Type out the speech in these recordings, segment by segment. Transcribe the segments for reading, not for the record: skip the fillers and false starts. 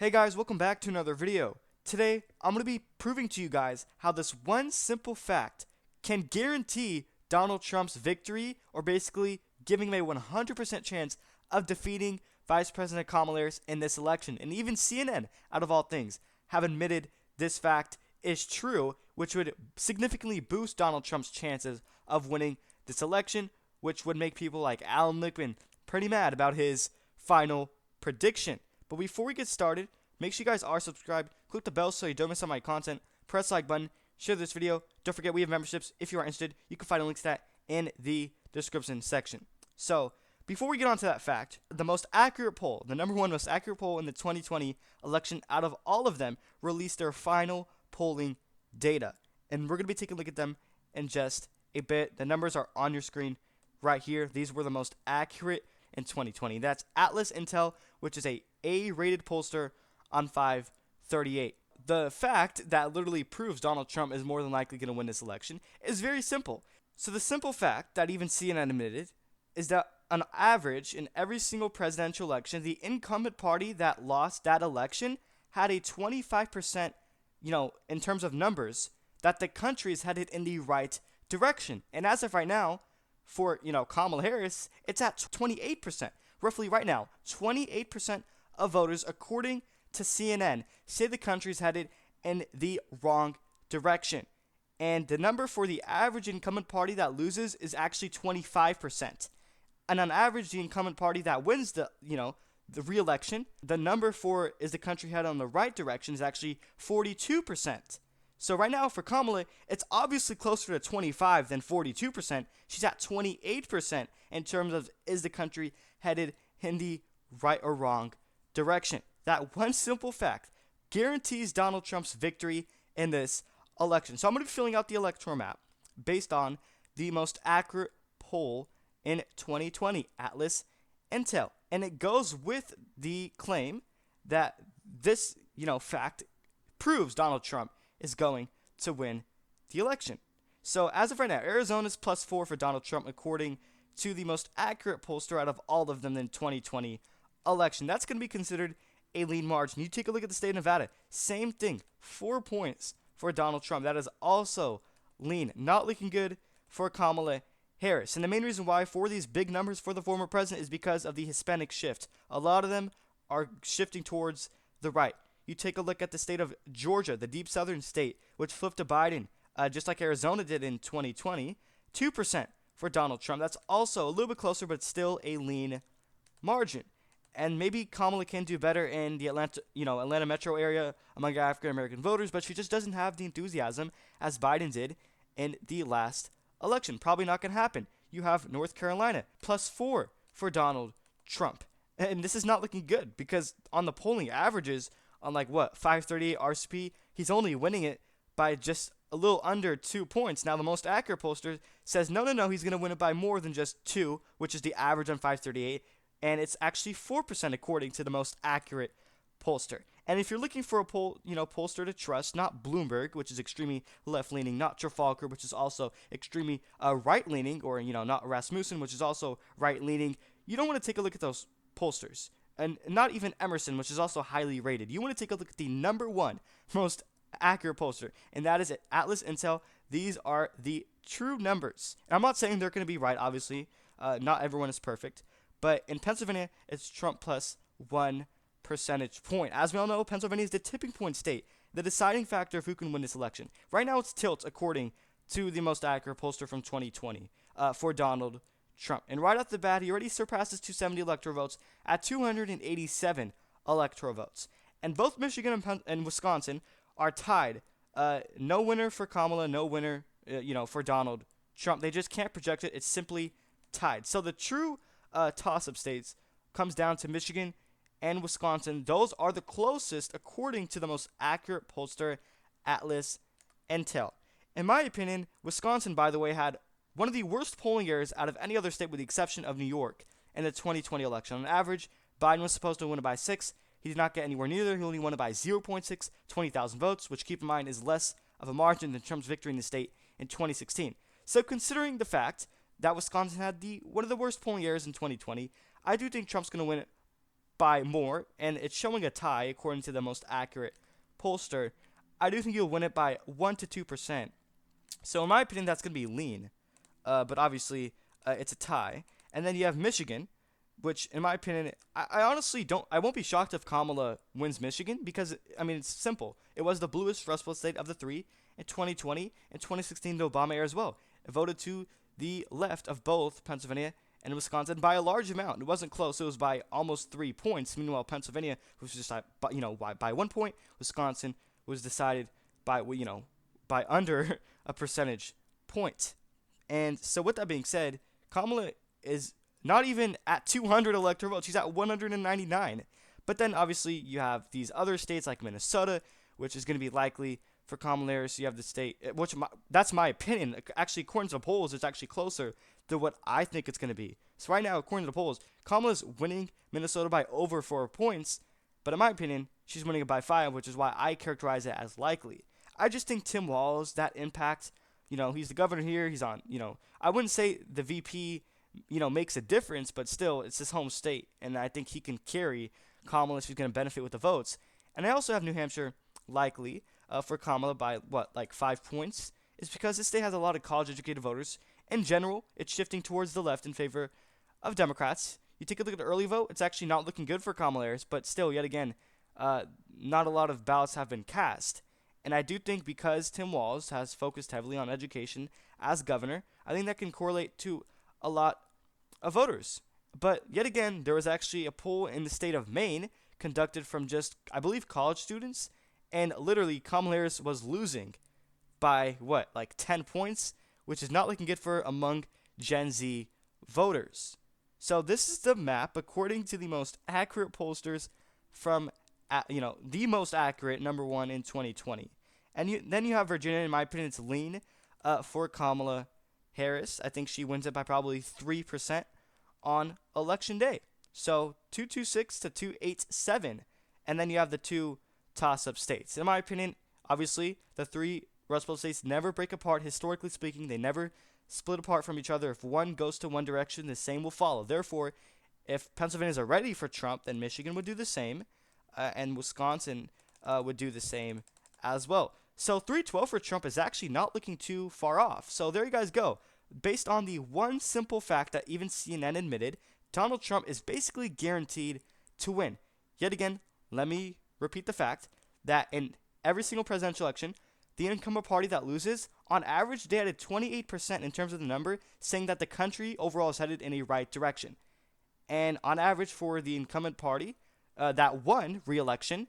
Hey guys, welcome back to another video. Today, I'm going to be proving to you guys how this one simple fact can guarantee Donald Trump's victory, or basically giving him a 100% chance of defeating Vice President Kamala Harris in this election. And even CNN, out of all things, have admitted this fact is true, which would significantly boost Donald Trump's chances of winning this election, which would make people like Alan Lickman pretty mad about his final prediction. But before we get started, make sure you guys are subscribed, click the bell so you don't miss out on my content, press the like button, share this video. Don't forget we have memberships. If you are interested, you can find a link to that in the description section. So, before we get on to that fact, the most accurate poll, the number one most accurate poll in the 2020 election out of all of them, released their final polling data. And we're going to be taking a look at them in just a bit. The numbers are on your screen right here. These were the most accurate in 2020. That's Atlas Intel, which is a A-rated pollster on 538. The fact that literally proves Donald Trump is more than likely going to win this election is very simple. So the simple fact that even CNN admitted is that on average in every single presidential election, the incumbent party that lost that election had a 25%, in terms of numbers, that the country is headed in the right direction. And as of right now, for, Kamala Harris, it's at 28%. Roughly right now, 28% of voters, according to CNN, say the country's headed in the wrong direction. And the number for the average incumbent party that loses is actually 25%. And on average, the incumbent party that wins the re-election, the number for is the country headed on the right direction is actually 42%. So right now for Kamala, it's obviously closer to 25 than 42%. She's at 28% in terms of is the country headed in the right or wrong direction. That one simple fact guarantees Donald Trump's victory in this election. So I'm going to be filling out the electoral map based on the most accurate poll in 2020, Atlas Intel. And it goes with the claim that this, fact proves Donald Trump is going to win the election. So as of right now, Arizona's +4 for Donald Trump, according to the most accurate pollster out of all of them in 2020 election. That's going to be considered a lean margin. You take a look at the state of Nevada, same thing, 4 points for Donald Trump. That is also lean, not looking good for Kamala Harris. And the main reason why for these big numbers for the former president is because of the Hispanic shift. A lot of them are shifting towards the right. You take a look at the state of Georgia, the deep southern state, which flipped to Biden, just like Arizona did in 2020, 2% for Donald Trump. That's also a little bit closer, but still a lean margin. And maybe Kamala can do better in the Atlanta metro area among African American voters, but she just doesn't have the enthusiasm as Biden did in the last election. Probably not going to happen. You have North Carolina +4 for Donald Trump. And this is not looking good because on the polling averages, on 538 RCP, he's only winning it by just a little under 2 points. Now, the most accurate pollster says, no, he's going to win it by more than just 2, which is the average on 538, and it's actually 4% according to the most accurate pollster. And if you're looking for a pollster to trust, not Bloomberg, which is extremely left-leaning, not Trafalgar, which is also extremely right-leaning, or, not Rasmussen, which is also right-leaning, you don't want to take a look at those pollsters. And not even Emerson, which is also highly rated. You want to take a look at the number one most accurate pollster, and that is at Atlas Intel. These are the true numbers. And I'm not saying they're going to be right, obviously. Not everyone is perfect. But in Pennsylvania, it's Trump +1 percentage point. As we all know, Pennsylvania is the tipping point state, the deciding factor of who can win this election. Right now, it's tilt, according to the most accurate pollster from 2020 for Donald Trump. And right off the bat, he already surpasses 270 electoral votes at 287 electoral votes. And both Michigan and Wisconsin are tied. No winner for Kamala, no winner, for Donald Trump. They just can't project it. It's simply tied. So the true toss-up states comes down to Michigan and Wisconsin. Those are the closest, according to the most accurate pollster, Atlas Intel. In my opinion, Wisconsin, by the way, had one of the worst polling errors out of any other state with the exception of New York in the 2020 election. On average, Biden was supposed to win it by 6. He did not get anywhere near there. He only won it by 0.6, 20,000 votes, which, keep in mind, is less of a margin than Trump's victory in the state in 2016. So considering the fact that Wisconsin had one of the worst polling errors in 2020, I do think Trump's going to win it by more, and it's showing a tie according to the most accurate pollster, I do think you'll win it by 1 to 2%. So in my opinion, that's going to be lean. But obviously, it's a tie. And then you have Michigan, which, in my opinion, I honestly don't. I won't be shocked if Kamala wins Michigan because, I mean, it's simple. It was the bluest Rust Belt state of the three in 2020 and 2016, the Obama era as well. It voted to the left of both Pennsylvania and Wisconsin by a large amount. It wasn't close. It was by almost 3 points. Meanwhile, Pennsylvania was just by 1 point. Wisconsin was decided by by under a percentage point. And so with that being said, Kamala is not even at 200 electoral votes. She's at 199. But then obviously you have these other states like Minnesota, which is going to be likely for Kamala Harris. You have the state, that's my opinion. Actually, according to the polls, it's actually closer to what I think it's going to be. So right now, according to the polls, Kamala's winning Minnesota by over 4 points. But in my opinion, she's winning it by 5, which is why I characterize it as likely. I just think Tim Walz, that impact, he's the governor here. He's on, I wouldn't say the VP, makes a difference, but still, it's his home state. And I think he can carry Kamala if she's going to benefit with the votes. And I also have New Hampshire likely for Kamala by, 5 points. It's because this state has a lot of college-educated voters. In general, it's shifting towards the left in favor of Democrats. You take a look at the early vote, it's actually not looking good for Kamala Harris, but still, yet again, not a lot of ballots have been cast. And I do think because Tim Walz has focused heavily on education as governor, I think that can correlate to a lot of voters. But yet again, there was actually a poll in the state of Maine conducted from just, I believe, college students, and literally Kamala Harris was losing by 10 points, which is not looking good for among Gen Z voters. So this is the map according to the most accurate pollsters from the most accurate number one in 2020. And then you have Virginia. In my opinion, it's lean for Kamala Harris. I think she wins it by probably 3% on election day. So 226 to 287. And then you have the two toss-up states. In my opinion, obviously, the three Rust Belt states never break apart. Historically speaking, they never split apart from each other. If one goes to one direction, the same will follow. Therefore, if Pennsylvania is ready for Trump, then Michigan would do the same. And Wisconsin would do the same as well. So 312 for Trump is actually not looking too far off. So there you guys go. Based on the one simple fact that even CNN admitted, Donald Trump is basically guaranteed to win. Yet again, let me repeat the fact that in every single presidential election, the incumbent party that loses, on average, they added 28% in terms of the number, saying that the country overall is headed in a right direction. And on average, for the incumbent party that won re-election,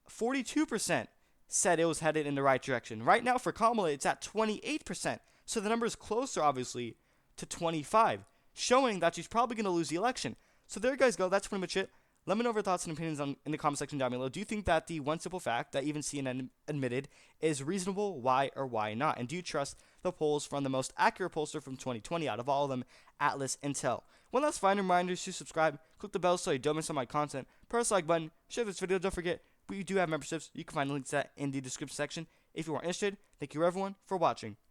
42% said it was headed in the right direction. Right now, for Kamala, it's at 28%. So the number is closer, obviously, to 25, showing that she's probably going to lose the election. So there you guys go. That's pretty much it. Let me know your thoughts and opinions in the comment section down below. Do you think that the one simple fact that even CNN admitted is reasonable? Why or why not? And do you trust the polls from the most accurate pollster from 2020 out of all of them, Atlas Intel? One last final reminder to subscribe, click the bell so you don't miss on my content, press the like button, share this video. Don't forget, we do have memberships. You can find links to that in the description section if you are interested. Thank you everyone for watching.